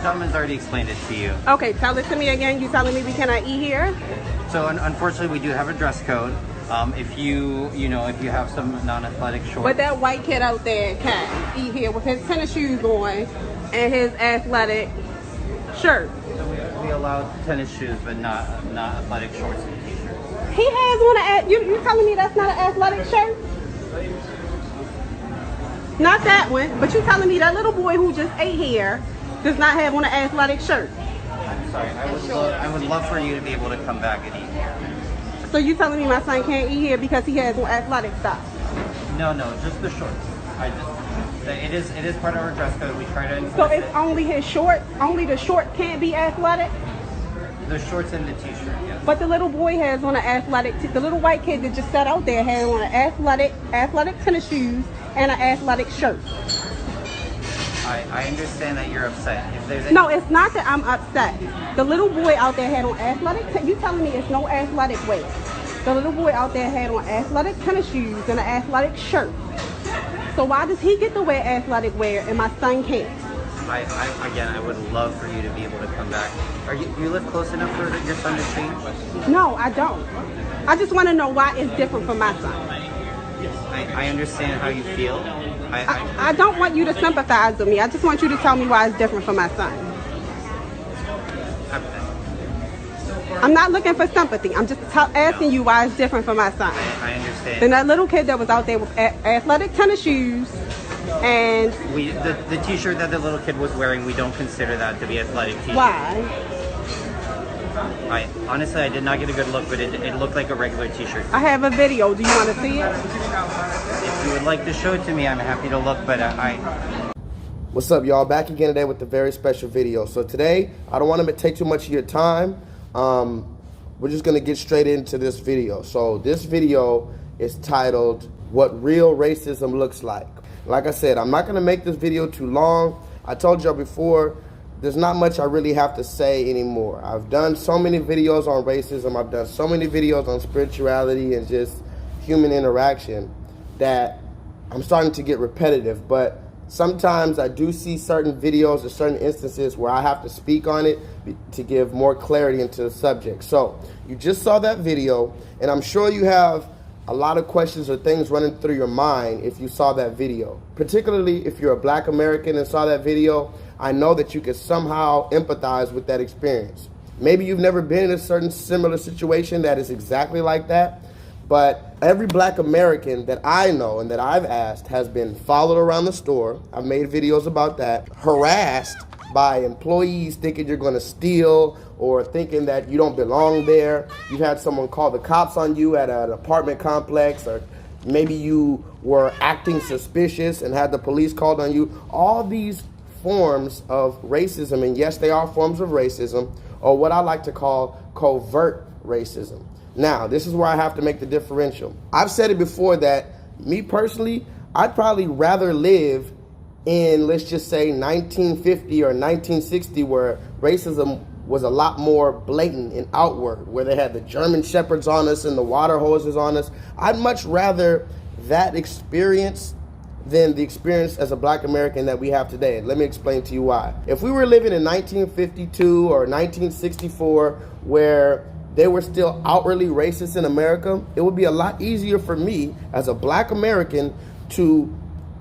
gentleman's already explained it to you. Okay, tell it to me again. You telling me we cannot eat here? So unfortunately, we do have a dress code. If you have some non-athletic shorts. But that white kid out there can eat here with his tennis shoes on and his athletic shirt. So we allow tennis shoes, but not athletic shorts and t-shirts. He has on a. You telling me that's not an athletic shirt? Not that one, but you telling me that little boy who just ate here does not have on an athletic shirt. I'm sorry. I would love for you to be able to come back and eat here. So you telling me my son can't eat here because he has on athletic stuff? No, just the shorts. It is part of our dress code. We try to enforce So it's only his short. Only the short can't be athletic. the shorts and the t-shirt. Yes. But the little boy has on an athletic. The little white kid that just sat out there had on an athletic tennis shoes and an athletic shirt. I understand that you're upset. If there's No, it's not that I'm upset. The little boy out there had on athletic. You telling me it's no athletic wear? The little boy out there had on athletic tennis shoes and an athletic shirt. So why does he get to wear athletic wear and my son can't? I would love for you to be able to come back. You live close enough for your son to change? No, I don't. I just want to know why it's different for my son. I understand how you feel. I don't want you to sympathize with me. I just want you to tell me why it's different for my son. I'm not looking for sympathy. I'm just asking you why it's different for my son. I understand. Then that little kid that was out there with athletic tennis shoes and... The t-shirt that the little kid was wearing, we don't consider that to be athletic t-shirt. Why? Honestly, I did not get a good look, but it looked like a regular t-shirt. I have a video. Do you want to see it? If you would like to show it to me, I'm happy to look, but What's up, y'all? Back again today with a very special video. So today, I don't want to take too much of your time. We're just going to get straight into this video. So this video is titled, What Real Racism Looks Like. Like I said, I'm not going to make this video too long. I told y'all before, there's not much I really have to say anymore. I've done so many videos on racism. I've done so many videos on spirituality and just human interaction that I'm starting to get repetitive. But sometimes I do see certain videos or certain instances where I have to speak on it to give more clarity into the subject. So you just saw that video, and I'm sure you have a lot of questions or things running through your mind if you saw that video. Particularly if you're a Black American and saw that video, I know that you could somehow empathize with that experience. Maybe you've never been in a certain similar situation that is exactly like that, but every Black American that I know and that I've asked has been followed around the store. I've made videos about that. Harassed by employees thinking you're gonna steal or thinking that you don't belong there. You've had someone call the cops on you at an apartment complex, or maybe you were acting suspicious and had the police called on you. All these forms of racism, and yes, they are forms of racism, or what I like to call covert racism. Now, this is where I have to make the differential. I've said it before that, me personally, I'd probably rather live in, let's just say, 1950 or 1960, where racism was a lot more blatant and outward, where they had the German shepherds on us and the water hoses on us. I'd much rather that experience than the experience as a Black American that we have today. And let me explain to you why. If we were living in 1952 or 1964, where they were still outwardly racist in America, it would be a lot easier for me as a Black American to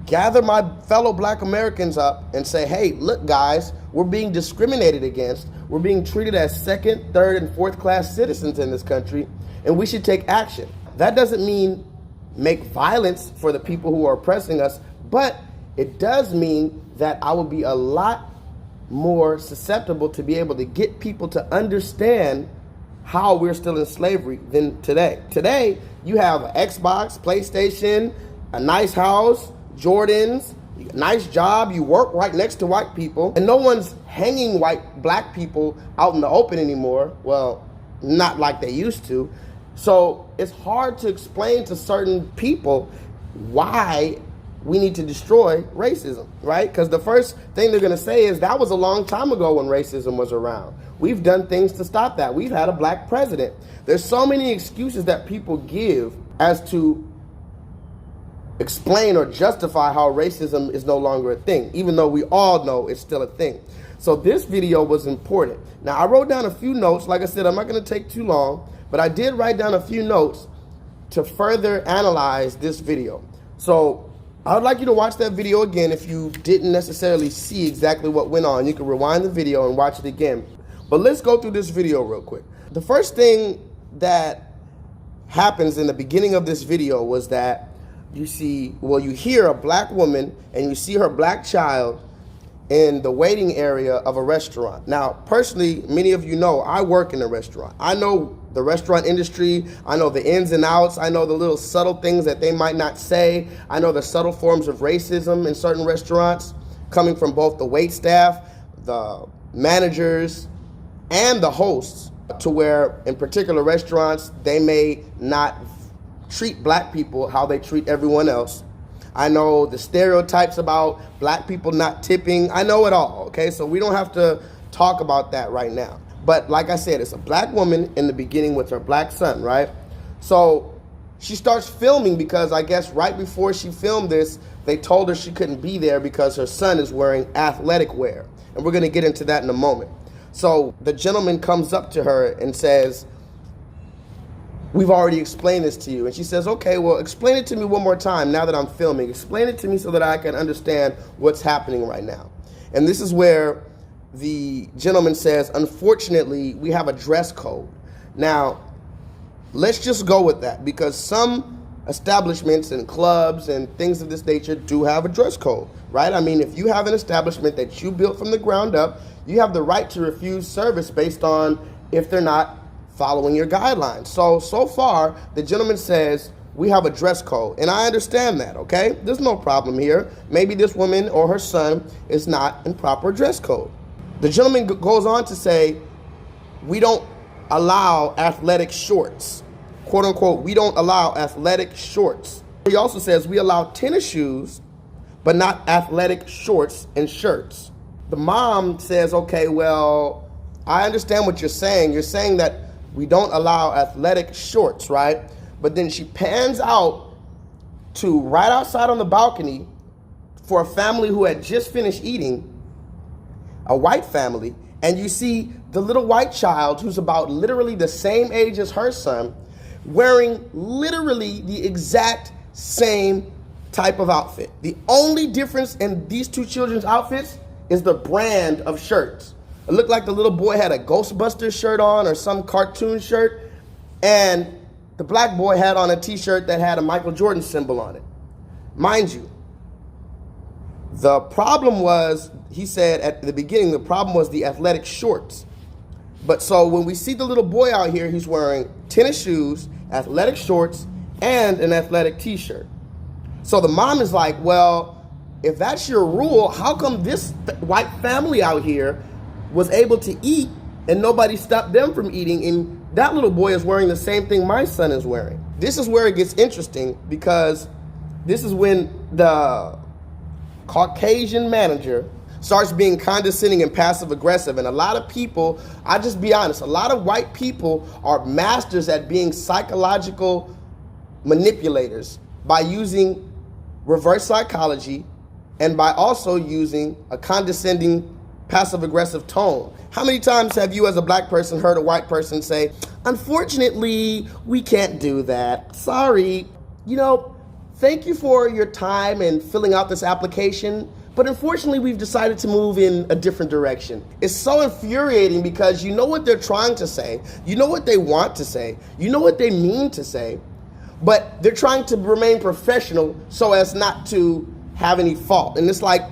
gather my fellow Black Americans up and say, hey, look guys, we're being discriminated against. We're being treated as second, third, and fourth class citizens in this country, and we should take action. That doesn't mean make violence for the people who are oppressing us, but it does mean that I will be a lot more susceptible to be able to get people to understand how we're still in slavery than today. Today, you have an Xbox, PlayStation, a nice house, Jordans, nice job, you work right next to white people, and no one's hanging Black people out in the open anymore. Well, not like they used to. So it's hard to explain to certain people why we need to destroy racism, right? Because the first thing they're gonna say is that was a long time ago when racism was around. We've done things to stop that. We've had a Black president. There's so many excuses that people give as to explain or justify how racism is no longer a thing, even though we all know it's still a thing. So this video was important. Now, I wrote down a few notes. Like I said, I'm not going to take too long, but I did write down a few notes to further analyze this video. So I would like you to watch that video again if you didn't necessarily see exactly what went on. You can rewind the video and watch it again. But let's go through this video real quick. The first thing that happens in the beginning of this video was that you hear a black woman and you see her black child in the waiting area of a restaurant. Now, personally, many of you know I work in a restaurant. I know the restaurant industry. I know the ins and outs. I know the little subtle things that they might not say. I know the subtle forms of racism in certain restaurants coming from both the wait staff, the managers, and the hosts, to where in particular restaurants, they may not treat black people how they treat everyone else. I know the stereotypes about black people not tipping. I know it all, okay? So we don't have to talk about that right now. But like I said, it's a black woman in the beginning with her black son, right? So she starts filming because I guess right before she filmed this, they told her she couldn't be there because her son is wearing athletic wear. And we're gonna get into that in a moment. So the gentleman comes up to her and says, "We've already explained this to you." And she says, "Okay, well, explain it to me one more time now that I'm filming. Explain it to me so that I can understand what's happening right now." And this is where the gentleman says, "Unfortunately, we have a dress code." Now, let's just go with that because some establishments and clubs and things of this nature do have a dress code, right? I mean, if you have an establishment that you built from the ground up, you have the right to refuse service based on if they're not following your guidelines. So far, the gentleman says, we have a dress code. And I understand that, okay? There's no problem here. Maybe this woman or her son is not in proper dress code. The gentleman goes on to say, we don't allow athletic shorts. Quote unquote, we don't allow athletic shorts. He also says we allow tennis shoes, but not athletic shorts and shirts. The mom says, okay, well, I understand what you're saying. You're saying that we don't allow athletic shorts, right? But then she pans out to right outside on the balcony for a family who had just finished eating, a white family, and you see the little white child who's about literally the same age as her son, wearing literally the exact same type of outfit. The only difference in these two children's outfits is the brand of shirts. It looked like the little boy had a Ghostbusters shirt on or some cartoon shirt, and the black boy had on a t-shirt that had a Michael Jordan symbol on it. Mind you, the problem was, he said at the beginning, the problem was the athletic shorts. But so when we see the little boy out here, he's wearing tennis shoes, athletic shorts, and an athletic t-shirt. So the mom is like, well, if that's your rule, how come this white family out here was able to eat and nobody stopped them from eating, and that little boy is wearing the same thing my son is wearing? This is where it gets interesting, because this is when the Caucasian manager starts being condescending and passive aggressive. And a lot of people, I'll just be honest, a lot of white people are masters at being psychological manipulators by using reverse psychology and by also using a condescending passive aggressive tone. How many times have you as a black person heard a white person say, unfortunately, we can't do that. Sorry. You know, thank you for your time and filling out this application, but unfortunately, we've decided to move in a different direction. It's so infuriating because you know what they're trying to say, you know what they want to say, you know what they mean to say, but they're trying to remain professional so as not to have any fault. And it's like,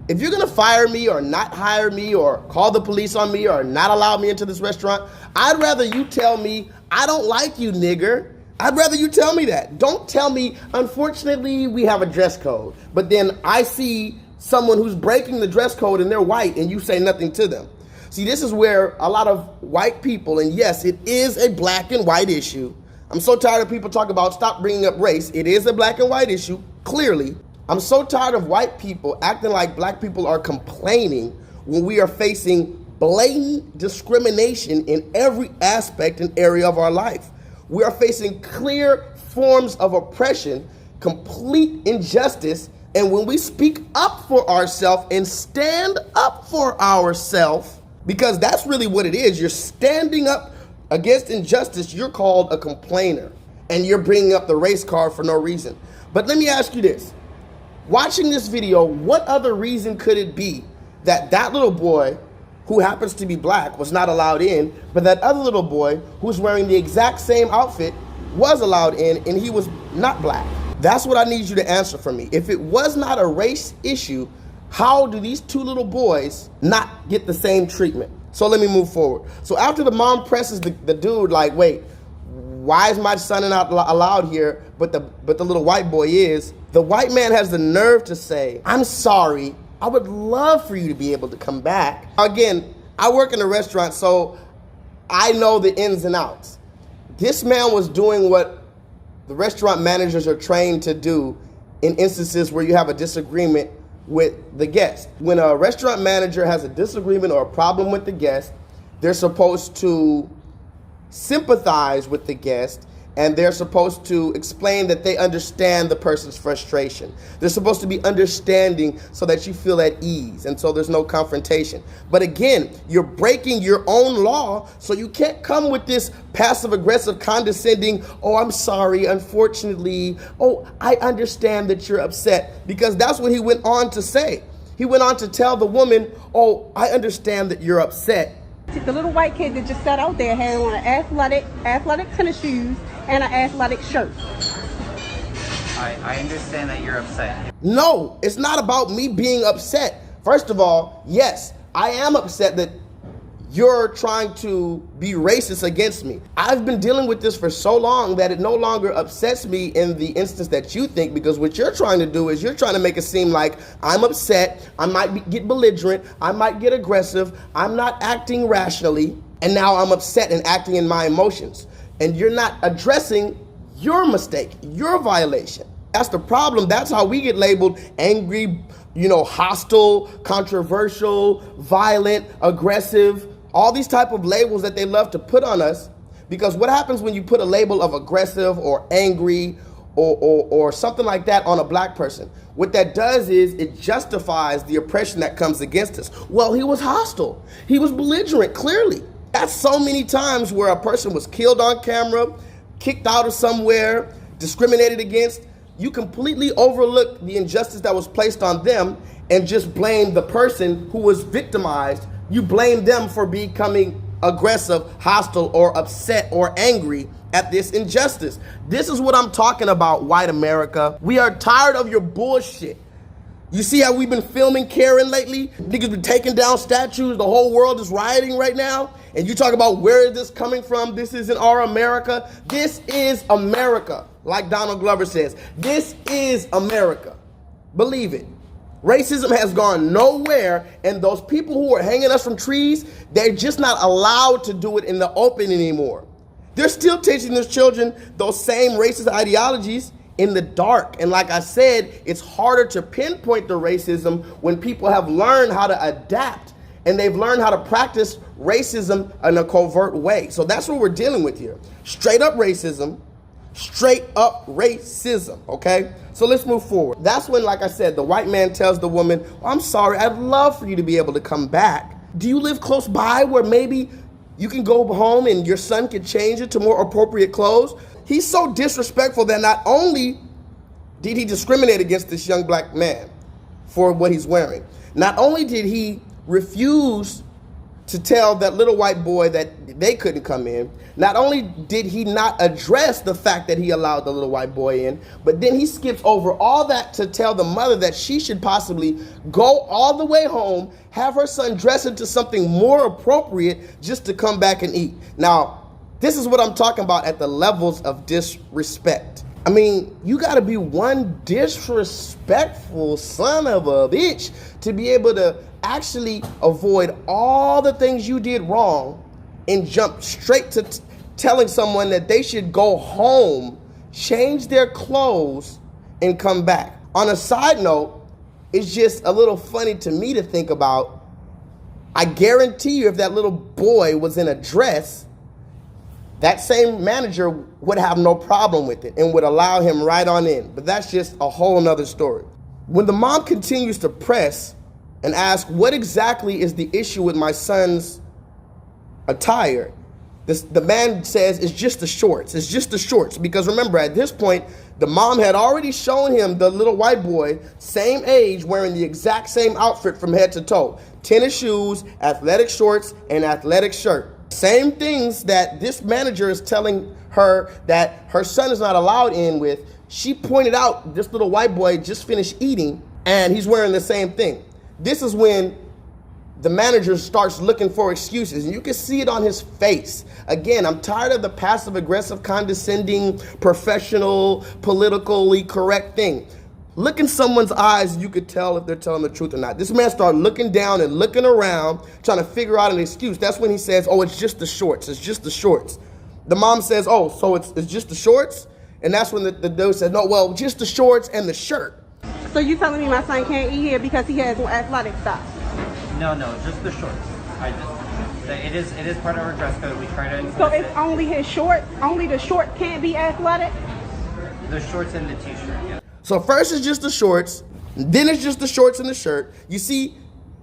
if you're gonna fire me or not hire me or call the police on me or not allow me into this restaurant, I'd rather you tell me, I don't like you, nigger. I'd rather you tell me that. Don't tell me, unfortunately, we have a dress code. But then I see someone who's breaking the dress code and they're white and you say nothing to them. See, this is where a lot of white people, and yes, it is a black and white issue. I'm so tired of people talking about stop bringing up race. It is a black and white issue, clearly. I'm so tired of white people acting like black people are complaining when we are facing blatant discrimination in every aspect and area of our life. We are facing clear forms of oppression complete injustice. And when we speak up for ourselves and stand up for ourselves, because that's really what it is, you're standing up against injustice, you're called a complainer. And you're bringing up the race card for no reason. But let me ask you this. Watching this video, what other reason could it be that that little boy who happens to be black was not allowed in, but that other little boy who's wearing the exact same outfit was allowed in and he was not black? That's what I need you to answer for me. If it was not a race issue, how do these two little boys not get the same treatment? So let me move forward. So after the mom presses the dude like, wait, why is my son not allowed here, but the little white boy is? The white man has the nerve to say, I'm sorry, I would love for you to be able to come back. Again, I work in a restaurant, so I know the ins and outs. This man was doing what the restaurant managers are trained to do in instances where you have a disagreement with the guest. When a restaurant manager has a disagreement or a problem with the guest, they're supposed to sympathize with the guest, and they're supposed to explain that they understand the person's frustration. They're supposed to be understanding so that you feel at ease and so there's no confrontation. But again, you're breaking your own law, so you can't come with this passive-aggressive, condescending, oh, I'm sorry, unfortunately, oh, I understand that you're upset, because that's what he went on to say. He went on to tell the woman, oh, I understand that you're upset. The little white kid that just sat out there had on athletic tennis shoes and an athletic shirt. I understand that you're upset. No, it's not about me being upset. First of all, yes, I am upset that you're trying to be racist against me. I've been dealing with this for so long that it no longer upsets me in the instance that you think, because what you're trying to do is you're trying to make it seem like I'm upset, I might get belligerent, I might get aggressive, I'm not acting rationally, and now I'm upset and acting in my emotions. And you're not addressing your mistake, your violation. That's the problem. That's how we get labeled angry, hostile, controversial, violent, aggressive, all these type of labels that they love to put on us. Because what happens when you put a label of aggressive or angry or something like that on a black person? What that does is it justifies the oppression that comes against us. Well, he was hostile. He was belligerent, clearly. That's so many times where a person was killed on camera, kicked out of somewhere, discriminated against. You completely overlook the injustice that was placed on them and just blame the person who was victimized. You blame them for becoming aggressive, hostile, or upset or angry at this injustice. This is what I'm talking about, white America. We are tired of your bullshit. You see how we've been filming Karen lately? Niggas been taking down statues. The whole world is rioting right now. And you talk about where is this coming from? This isn't our America. This is America. Like Donald Glover says, this is America. Believe it. Racism has gone nowhere, and those people who are hanging us from trees, they're just not allowed to do it in the open anymore. They're still teaching their children those same racist ideologies in the dark. And like I said, it's harder to pinpoint the racism when people have learned how to adapt and they've learned how to practice racism in a covert way. So that's what we're dealing with here. Straight up racism, okay? So let's move forward. That's when, like I said, the white man tells the woman, I'm sorry, I'd love for you to be able to come back. Do you live close by where maybe you can go home and your son can change it to more appropriate clothes? He's so disrespectful that not only did he discriminate against this young black man for what he's wearing, not only did he refuse to tell that little white boy that they couldn't come in, not only did he not address the fact that he allowed the little white boy in, but then he skips over all that to tell the mother that she should possibly go all the way home, have her son dress into something more appropriate just to come back and eat. Now, this is what I'm talking about at the levels of disrespect. I mean, you gotta be one disrespectful son of a bitch to be able to actually avoid all the things you did wrong and jump straight to telling someone that they should go home, change their clothes, and come back. On a side note, it's just a little funny to me to think about. I guarantee you if that little boy was in a dress, that same manager would have no problem with it and would allow him right on in. But that's just a whole nother story. When the mom continues to press and ask, what exactly is the issue with my son's attire? The man says, it's just the shorts. It's just the shorts. Because remember, at this point, the mom had already shown him the little white boy, same age, wearing the exact same outfit from head to toe. Tennis shoes, athletic shorts, and athletic shirt. Same things that this manager is telling her that her son is not allowed in with. She pointed out this little white boy just finished eating, and he's wearing the same thing. This is when the manager starts looking for excuses, and you can see it on his face. Again, I'm tired of the passive-aggressive, condescending, professional, politically correct thing. Look in someone's eyes, you could tell if they're telling the truth or not. This man started looking down and looking around, trying to figure out an excuse. That's when he says, oh, it's just the shorts. It's just the shorts. The mom says, oh, so it's just the shorts? And that's when the dude says, no, well, just the shorts and the shirt. So you telling me my son can't eat here because he has no athletic stuff? No, just the shorts. It is part of our dress code. We try to enforce So it's it. only his short? Only the short can't be athletic? The shorts and the t-shirt, yeah. So first it's just the shorts, then it's just the shorts and the shirt. You see,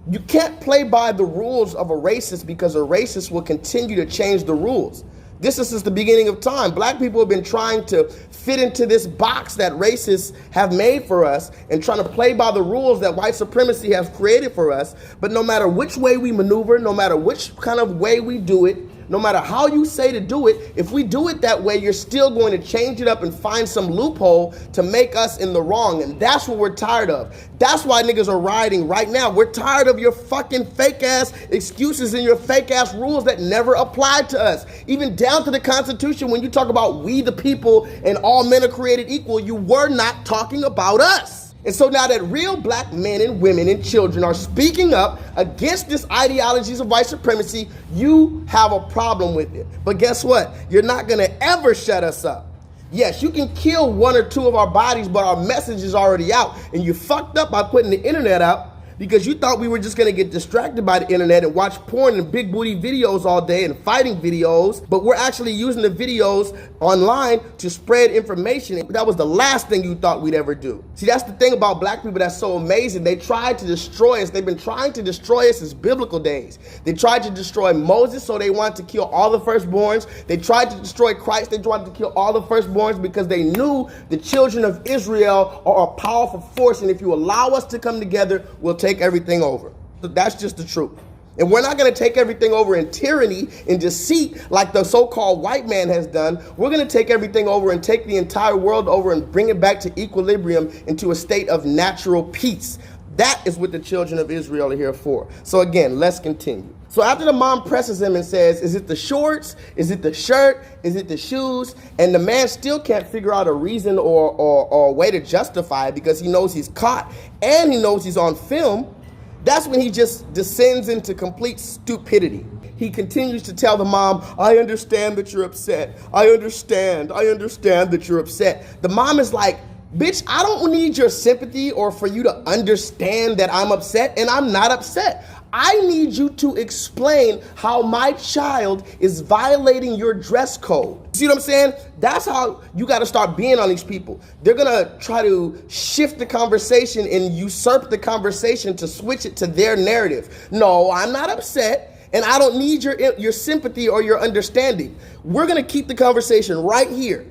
you can't play by the rules of a racist because a racist will continue to change the rules. This is since the beginning of time. Black people have been trying to fit into this box that racists have made for us and trying to play by the rules that white supremacy has created for us. But no matter which way we maneuver, no matter which kind of way we do it, no matter how you say to do it, if we do it that way, you're still going to change it up and find some loophole to make us in the wrong. And that's what we're tired of. That's why niggas are rioting right now. We're tired of your fucking fake ass excuses and your fake ass rules that never applied to us. Even down to the Constitution, when you talk about we the people and all men are created equal, you were not talking about us. And so now that real black men and women and children are speaking up against this ideologies of white supremacy, you have a problem with it. But guess what? You're not gonna ever shut us up. Yes, you can kill one or two of our bodies, but our message is already out. And you fucked up by putting the internet out because you thought we were just gonna get distracted by the internet and watch porn and big booty videos all day and fighting videos, but we're actually using the videos online to spread information. That was the last thing you thought we'd ever do. See, that's the thing about black people that's so amazing. They tried to destroy us. They've been trying to destroy us since biblical days. They tried to destroy Moses, so they wanted to kill all the firstborns. They tried to destroy Christ. They tried to kill all the firstborns because they knew the children of Israel are a powerful force, and if you allow us to come together, we'll take everything over. So that's just the truth. And we're not going to take everything over in tyranny and deceit like the so-called white man has done. We're going to take everything over and take the entire world over and bring it back to equilibrium into a state of natural peace. That is what the children of Israel are here for. So again, let's continue. So after the mom presses him and says, is it the shorts? Is it the shirt? Is it the shoes? And the man still can't figure out a reason or a way to justify it because he knows he's caught and he knows he's on film. That's when he just descends into complete stupidity. He continues to tell the mom, I understand that you're upset. I understand that you're upset. The mom is like, bitch, I don't need your sympathy or for you to understand that I'm upset, and I'm not upset. I need you to explain how my child is violating your dress code. See what I'm saying? That's how you got to start being on these people. They're going to try to shift the conversation and usurp the conversation to switch it to their narrative. No, I'm not upset, and I don't need your sympathy or your understanding. We're going to keep the conversation right here.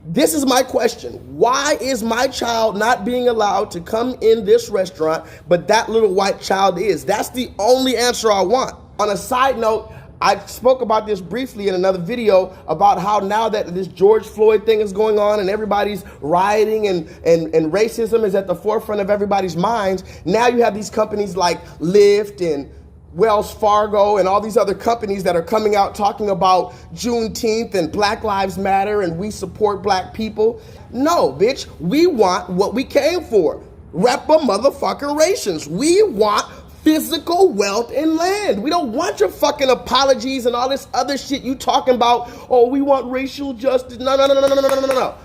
This is my question. Why is my child not being allowed to come in this restaurant, but that little white child is? That's the only answer I want. On a side note, I spoke about this briefly in another video about how now that this George Floyd thing is going on and everybody's rioting and racism is at the forefront of everybody's minds, now you have these companies like Lyft and Wells Fargo and all these other companies that are coming out talking about Juneteenth and Black Lives Matter and we support black people. No, bitch, we want what we came for. Reparations. We want physical wealth and land. We don't want your fucking apologies and all this other shit you talking about. Oh, we want racial justice. No.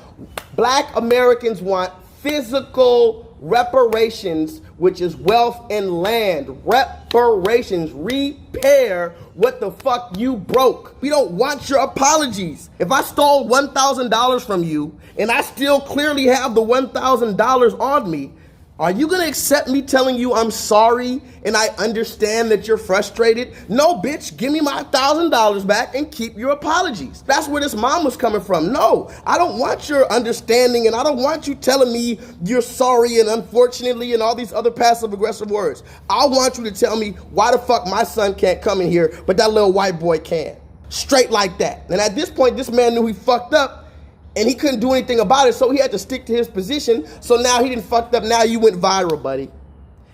Black Americans want physical reparations, which is wealth and land. Reparations, repair what the fuck you broke. We don't want your apologies. If I stole $1,000 from you and I still clearly have the $1,000 on me, are you gonna accept me telling you I'm sorry and I understand that you're frustrated? No, bitch, give me my $1,000 back and keep your apologies. That's where this mom was coming from. No, I don't want your understanding and I don't want you telling me you're sorry and unfortunately and all these other passive aggressive words. I want you to tell me why the fuck my son can't come in here, but that little white boy can. Straight like that. And at this point, this man knew he fucked up and he couldn't do anything about it, so he had to stick to his position. So now he didn't fucked up. Now you went viral, buddy.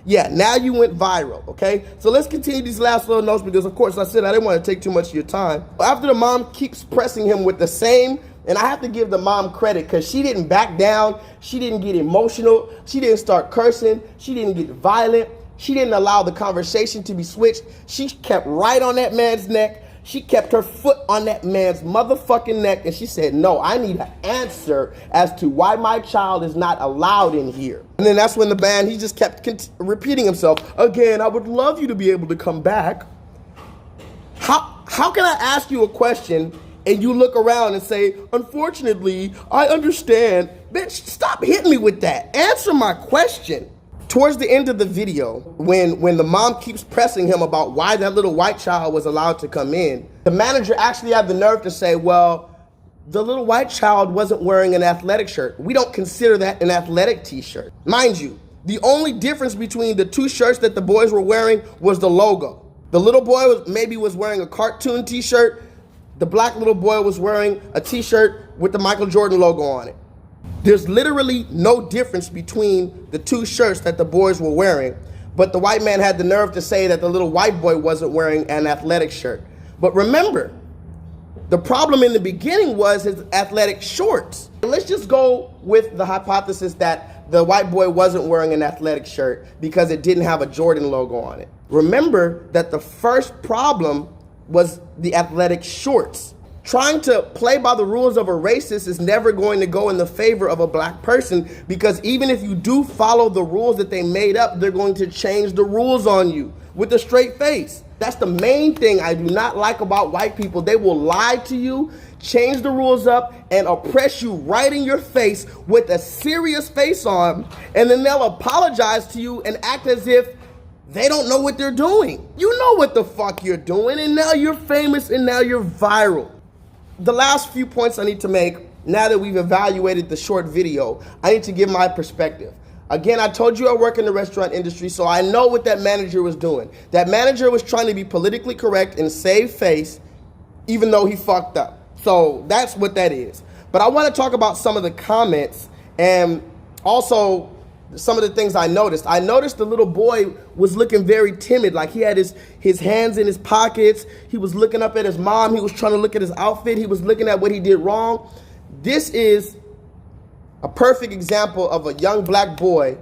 Yeah, now you went viral, okay? So let's continue these last little notes because, of course, I said I didn't want to take too much of your time. After the mom keeps pressing him with the same, and I have to give the mom credit because she didn't back down. She didn't get emotional. She didn't start cursing. She didn't get violent. She didn't allow the conversation to be switched. She kept right on that man's neck. She kept her foot on that man's motherfucking neck and she said, no, I need an answer as to why my child is not allowed in here. And then that's when the man, he just kept repeating himself. Again, I would love you to be able to come back. How can I ask you a question and you look around and say, unfortunately, I understand. Bitch, stop hitting me with that. Answer my question. Towards the end of the video, when the mom keeps pressing him about why that little white child was allowed to come in, the manager actually had the nerve to say, well, the little white child wasn't wearing an athletic shirt. We don't consider that an athletic t-shirt. Mind you, the only difference between the two shirts that the boys were wearing was the logo. The little boy was wearing a cartoon t-shirt. The black little boy was wearing a t-shirt with the Michael Jordan logo on it. There's literally no difference between the two shirts that the boys were wearing, but the white man had the nerve to say that the little white boy wasn't wearing an athletic shirt. But remember, the problem in the beginning was his athletic shorts. Let's just go with the hypothesis that the white boy wasn't wearing an athletic shirt because it didn't have a Jordan logo on it. Remember that the first problem was the athletic shorts. Trying to play by the rules of a racist is never going to go in the favor of a black person because even if you do follow the rules that they made up, they're going to change the rules on you with a straight face. That's the main thing I do not like about white people. They will lie to you, change the rules up, and oppress you right in your face with a serious face on, and then they'll apologize to you and act as if they don't know what they're doing. You know what the fuck you're doing, and now you're famous and now you're viral. The last few points I need to make, now that we've evaluated the short video, I need to give my perspective. Again, I told you I work in the restaurant industry, so I know what that manager was doing. That manager was trying to be politically correct and save face, even though he fucked up. So that's what that is. But I want to talk about some of the comments and also some of the things I noticed. I noticed the little boy was looking very timid, like he had his hands in his pockets. He was looking up at his mom. He was trying to look at his outfit. He was looking at what he did wrong. This is a perfect example of a young black boy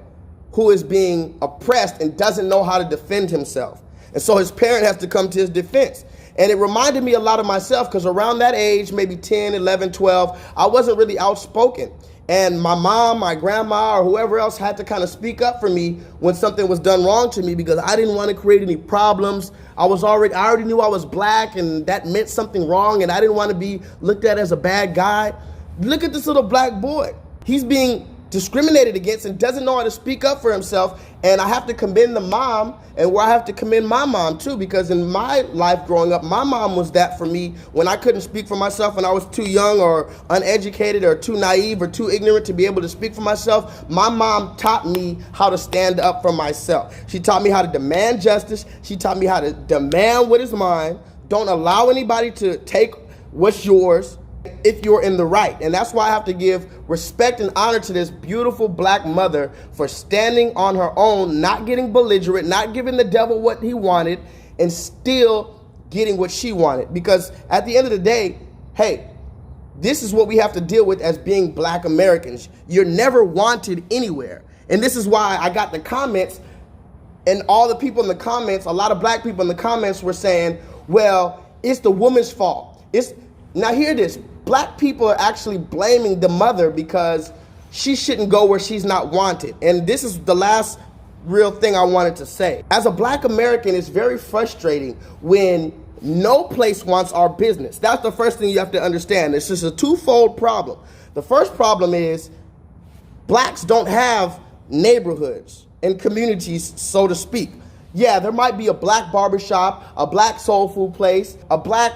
who is being oppressed and doesn't know how to defend himself. And so his parent has to come to his defense. And it reminded me a lot of myself because around that age, maybe 10, 11, 12, I wasn't really outspoken. And my mom, my grandma, or whoever else had to kind of speak up for me when something was done wrong to me because I didn't want to create any problems. I already knew I was black and that meant something wrong and I didn't want to be looked at as a bad guy. Look at this little black boy. He's being discriminated against and doesn't know how to speak up for himself. And I have to commend the mom, and where I have to commend my mom too, because in my life growing up, my mom was that for me when I couldn't speak for myself, when I was too young or uneducated or too naive or too ignorant to be able to speak for myself. My mom taught me how to stand up for myself. She taught me how to demand justice. She taught me how to demand what is mine. Don't allow anybody to take what's yours if you're in the right. And that's why I have to give respect and honor to this beautiful black mother for standing on her own, not getting belligerent, not giving the devil what he wanted, and still getting what she wanted. Because at the end of the day, hey, this is what we have to deal with as being black Americans. You're never wanted anywhere. And this is why I got the comments, and all the people in the comments, a lot of black people in the comments were saying, well, it's the woman's fault. Now hear this, black people are actually blaming the mother because she shouldn't go where she's not wanted. And this is the last real thing I wanted to say. As a black American, it's very frustrating when no place wants our business. That's the first thing you have to understand. It's just a twofold problem. The first problem is blacks don't have neighborhoods and communities, so to speak. Yeah, there might be a black barbershop, a black soul food place, a black,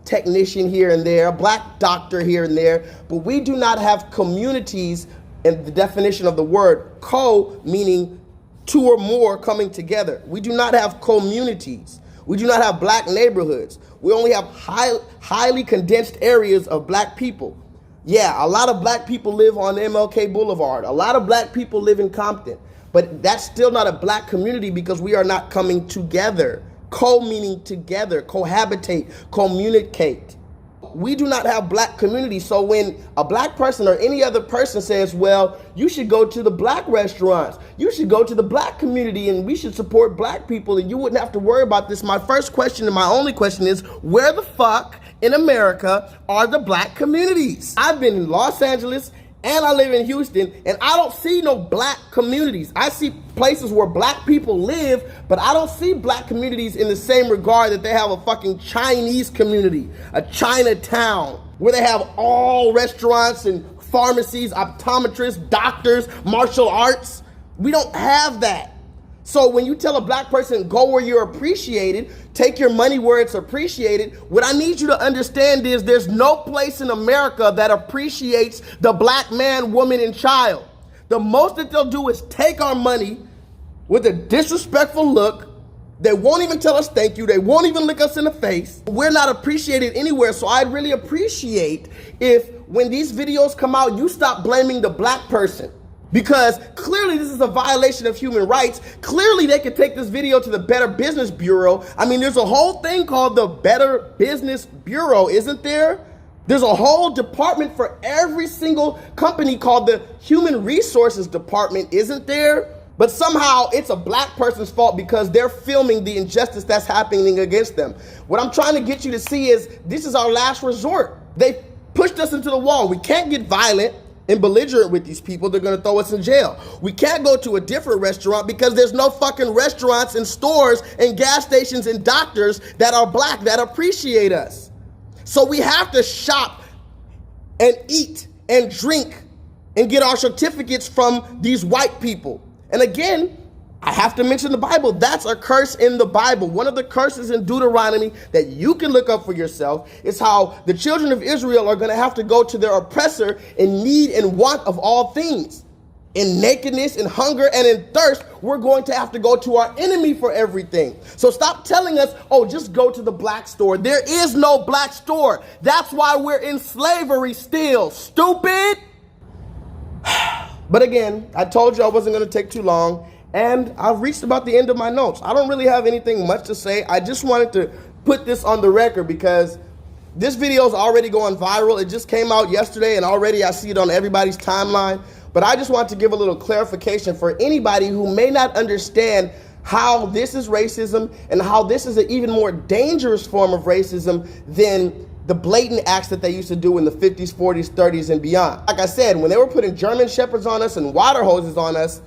technician here and there, a black doctor here and there, but we do not have communities in the definition of the word co, meaning two or more coming together. We do not have communities. We do not have black neighborhoods. We only have highly condensed areas of black people. Yeah, a lot of black people live on MLK Boulevard. A lot of black people live in Compton. But that's still not a black community because we are not coming together. Co meaning together, cohabitate, communicate. We do not have black communities. So when a black person or any other person says, well, you should go to the black restaurants, you should go to the black community, and we should support black people, and you wouldn't have to worry about this. My first question and my only question is, where the fuck in America are the black communities? I've been in Los Angeles and I live in Houston, and I don't see no black communities. I see places where black people live, but I don't see black communities in the same regard that they have a fucking Chinese community, a Chinatown, where they have all restaurants and pharmacies, optometrists, doctors, martial arts. We don't have that. So when you tell a black person, go where you're appreciated, take your money where it's appreciated, what I need you to understand is there's no place in America that appreciates the black man, woman, and child. The most that they'll do is take our money with a disrespectful look. They won't even tell us thank you. They won't even look us in the face. We're not appreciated anywhere. So I'd really appreciate if when these videos come out, you stop blaming the black person. Because clearly this is a violation of human rights. Clearly they could take this video to the Better Business Bureau. I mean, there's a whole thing called the Better Business Bureau, isn't there? There's a whole department for every single company called the Human Resources Department, isn't there? But somehow it's a black person's fault because they're filming the injustice that's happening against them. What I'm trying to get you to see is this is our last resort. They pushed us into the wall. We can't get violent and belligerent with these people. They're gonna throw us in jail. We can't go to a different restaurant because there's no fucking restaurants and stores and gas stations and doctors that are black that appreciate us. So we have to shop and eat and drink and get our certificates from these white people. And again, I have to mention the Bible. That's a curse in the Bible. One of the curses in Deuteronomy that you can look up for yourself is how the children of Israel are going to have to go to their oppressor in need and want of all things. In nakedness, in hunger, and in thirst, we're going to have to go to our enemy for everything. So stop telling us, oh, just go to the black store. There is no black store. That's why we're in slavery still. Stupid. But again, I told you I wasn't going to take too long. And I've reached about the end of my notes. I don't really have anything much to say. I just wanted to put this on the record because this video is already going viral. It just came out yesterday and already I see it on everybody's timeline. But I just want to give a little clarification for anybody who may not understand how this is racism and how this is an even more dangerous form of racism than the blatant acts that they used to do in the 50s, 40s, 30s, and beyond. Like I said, when they were putting German Shepherds on us and water hoses on us,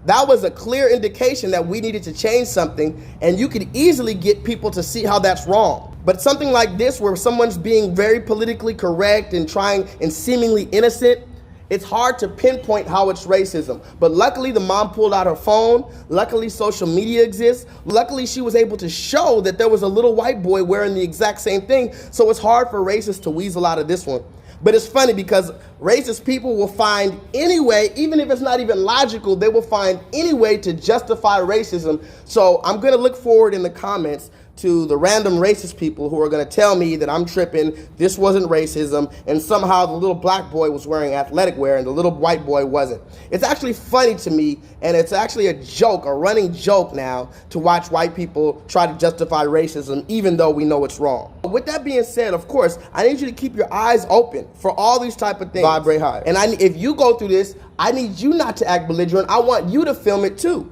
that was a clear indication that we needed to change something, and you could easily get people to see how that's wrong. But something like this, where someone's being very politically correct and trying and seemingly innocent, it's hard to pinpoint how it's racism. But luckily, the mom pulled out her phone. Luckily, social media exists. Luckily, she was able to show that there was a little white boy wearing the exact same thing. So it's hard for racists to weasel out of this one. But it's funny because racist people will find any way, even if it's not even logical, they will find any way to justify racism. So I'm going to look forward in the comments to the random racist people who are going to tell me that I'm tripping, this wasn't racism, and somehow the little black boy was wearing athletic wear and the little white boy wasn't. It's actually funny to me, and it's actually a joke, a running joke now, to watch white people try to justify racism even though we know it's wrong. With that being said, of course, I need you to keep your eyes open for all these type of things. Vibrate higher. And if you go through this, I need you not to act belligerent. I want you to film it too.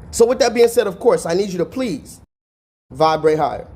So with that being said, of course, I need you to please vibrate higher.